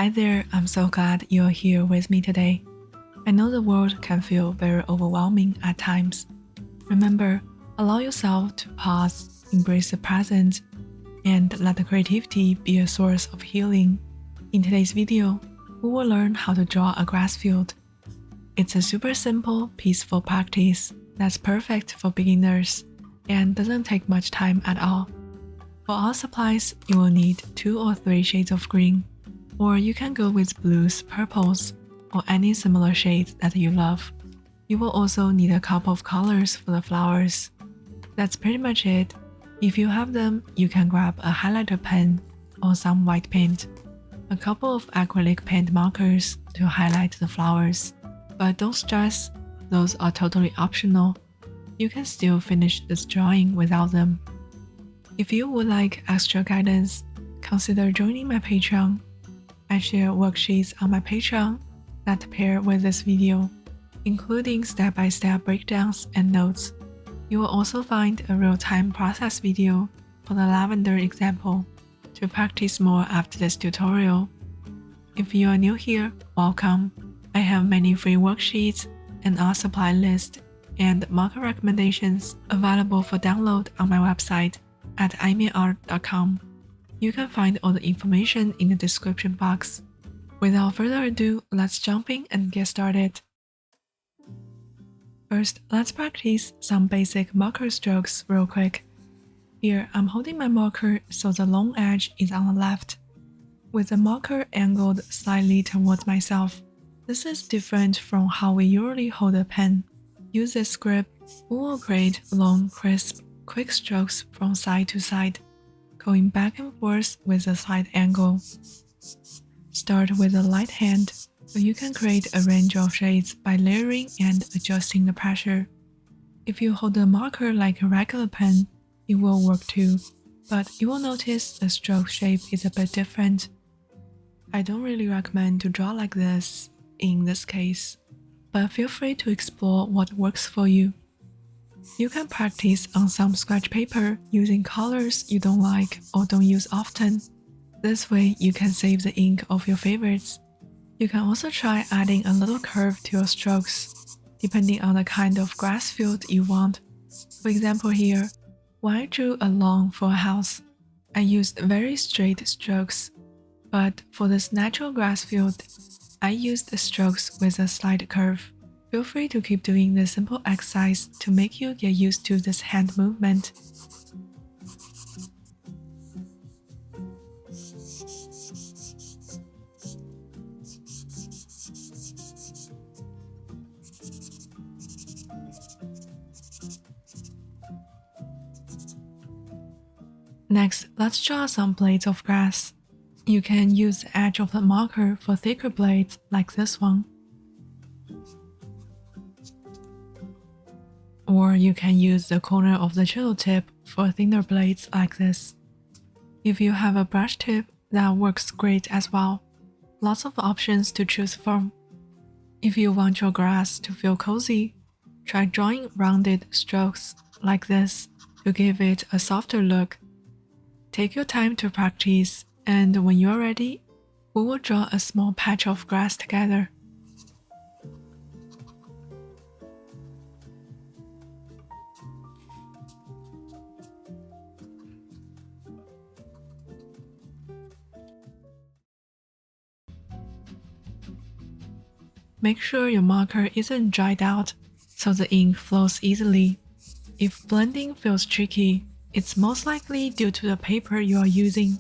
Hi there, I'm so glad you're here with me today. I know the world can feel very overwhelming at times. Remember, allow yourself to pause, embrace the present, and let the creativity be a source of healing. In today's video, we will learn how to draw a grass field. It's a super simple, peaceful practice that's perfect for beginners and doesn't take much time at all. For all supplies, you will need 2 or 3 shades of green, or you can go with blues, purples, or any similar shades that you love. You will also need a couple of colors for the flowers. That's pretty much it. If you have them, you can grab a highlighter pen or some white paint, a couple of acrylic paint markers to highlight the flowers. But don't stress, those are totally optional. You can still finish this drawing without them. If you would like extra guidance, consider joining my Patreon. I share worksheets on my Patreon that pair with this video, including step-by-step breakdowns and notes. You will also find a real-time process video for the lavender example to practice more after this tutorial. If you are new here, welcome. I have many free worksheets, an art supply list, and marker recommendations available for download on my website at imeanart.com. You can find all the information in the description box. Without further ado, let's jump in and get started. First, let's practice some basic marker strokes real quick. Here, I'm holding my marker so the long edge is on the left, with the marker angled slightly towards myself. This is different from how we usually hold a pen. Use this grip, we will create long, crisp, quick strokes from side to side, going back and forth with a slight angle. Start with a light hand, so you can create a range of shades by layering and adjusting the pressure. If you hold the marker like a regular pen, it will work too, but you will notice the stroke shape is a bit different. I don't really recommend to draw like this in this case, but feel free to explore what works for you. You can practice on some scratch paper using colors you don't like or don't use often. This way you can save the ink of your favorites. You can also try adding a little curve to your strokes, depending on the kind of grass field you want. For example here, when I drew a lawn for a house, I used very straight strokes, but for this natural grass field, I used the strokes with a slight curve. Feel free to keep doing this simple exercise to make you get used to this hand movement. Next, let's draw some blades of grass. You can use the edge of the marker for thicker blades like this one. Or you can use the corner of the chisel tip for thinner blades like this. If you have a brush tip, that works great as well. Lots of options to choose from. If you want your grass to feel cozy, try drawing rounded strokes like this to give it a softer look. Take your time to practice, and when you're ready, we will draw a small patch of grass together. Make sure your marker isn't dried out, so the ink flows easily. If blending feels tricky, it's most likely due to the paper you are using.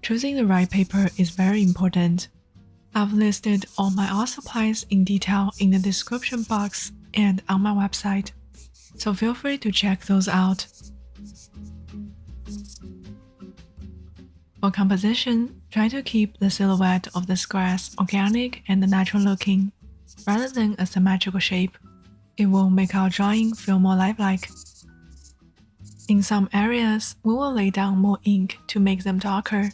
Choosing the right paper is very important. I've listed all my art supplies in detail in the description box and on my website, so feel free to check those out. For composition, try to keep the silhouette of this grass organic and natural looking, rather than a symmetrical shape. It will make our drawing feel more lifelike. In some areas, we will lay down more ink to make them darker.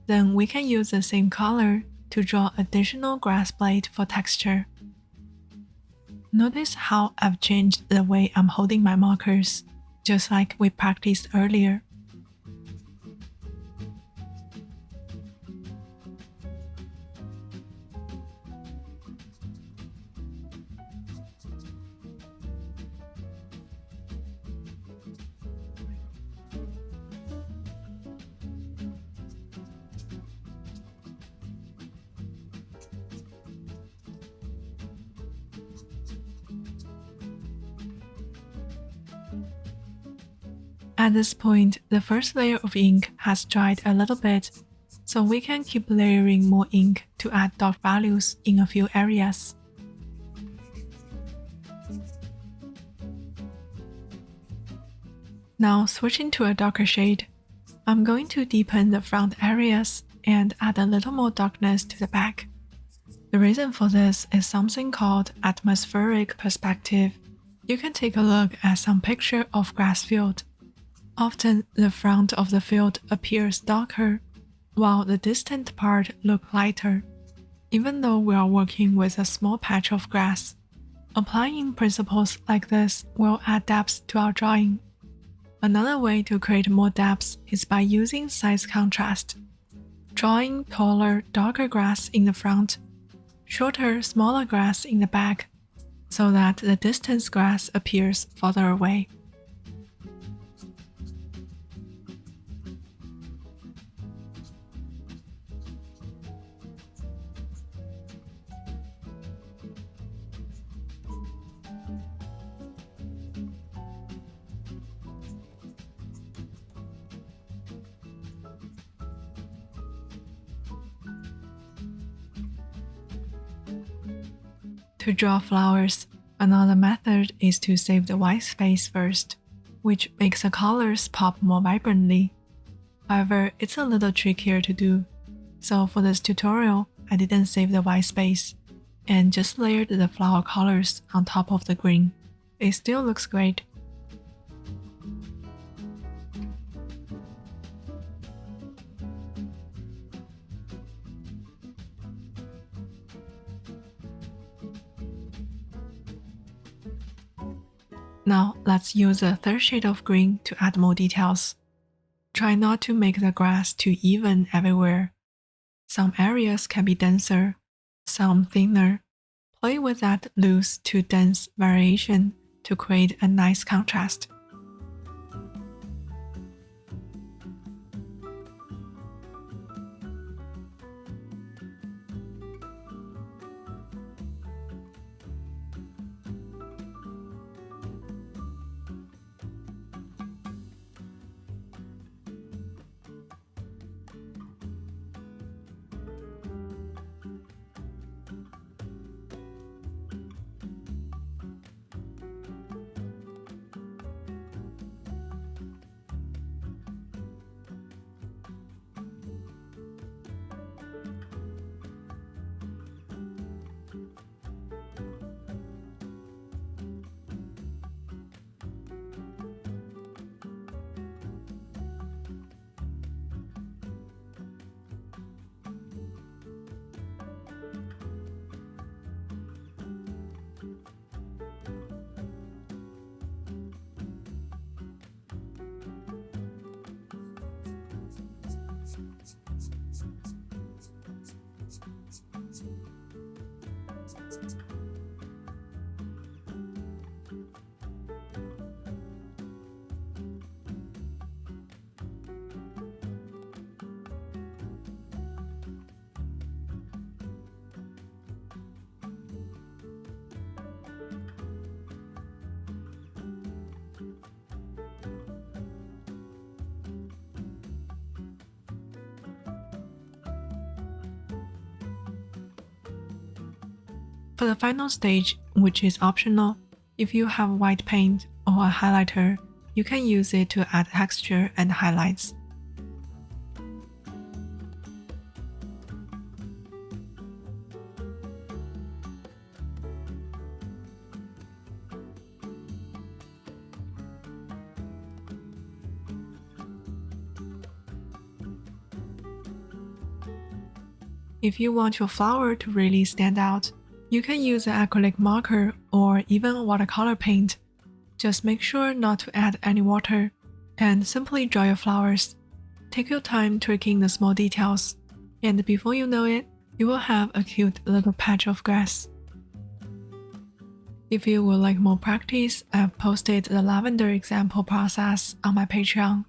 Then we can use the same color to draw additional grass blade for texture. Notice how I've changed the way I'm holding my markers, just like we practiced earlier. At this point, the first layer of ink has dried a little bit, so we can keep layering more ink to add dark values in a few areas. Now switching to a darker shade, I'm going to deepen the front areas and add a little more darkness to the back. The reason for this is something called atmospheric perspective. You can take a look at some picture of grass field. Often the front of the field appears darker, while the distant part looks lighter, even though we are working with a small patch of grass. Applying principles like this will add depth to our drawing. Another way to create more depth is by using size contrast. Drawing taller, darker grass in the front, shorter, smaller grass in the back, so that the distant grass appears farther away. To draw flowers, another method is to save the white space first, which makes the colors pop more vibrantly. However, it's a little trickier to do, so for this tutorial, I didn't save the white space and just layered the flower colors on top of the green. It still looks great. Now let's use a third shade of green to add more details. Try not to make the grass too even everywhere. Some areas can be denser, some thinner. Play with that loose to dense variation to create a nice contrast. For the final stage, which is optional, if you have white paint or a highlighter, you can use it to add texture and highlights. If you want your flower to really stand out, you can use an acrylic marker or even watercolor paint. Just make sure not to add any water and simply draw your flowers. Take your time tweaking the small details, and before you know it, you will have a cute little patch of grass. If you would like more practice, I've posted the lavender example process on my Patreon.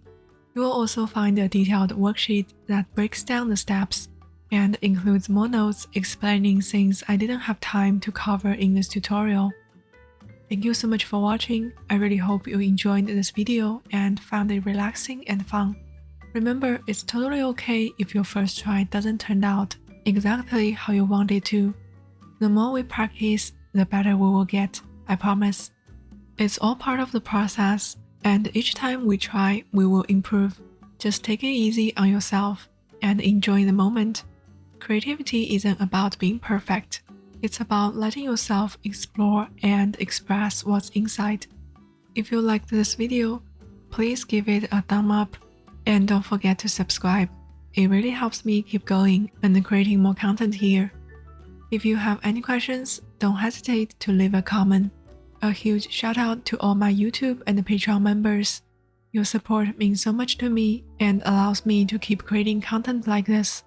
You will also find a detailed worksheet that breaks down the steps and includes more notes explaining things I didn't have time to cover in this tutorial. Thank you so much for watching. I really hope you enjoyed this video and found it relaxing and fun. Remember, it's totally okay if your first try doesn't turn out exactly how you want it to. The more we practice, the better we will get, I promise. It's all part of the process, and each time we try, we will improve. Just take it easy on yourself and enjoy the moment. Creativity isn't about being perfect. It's about letting yourself explore and express what's inside. If you liked this video, please give it a thumb up and don't forget to subscribe. It really helps me keep going and creating more content here. If you have any questions, don't hesitate to leave a comment. A huge shout out to all my YouTube and Patreon members. Your support means so much to me and allows me to keep creating content like this.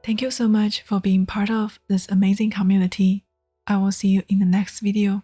Thank you so much for being part of this amazing community. I will see you in the next video.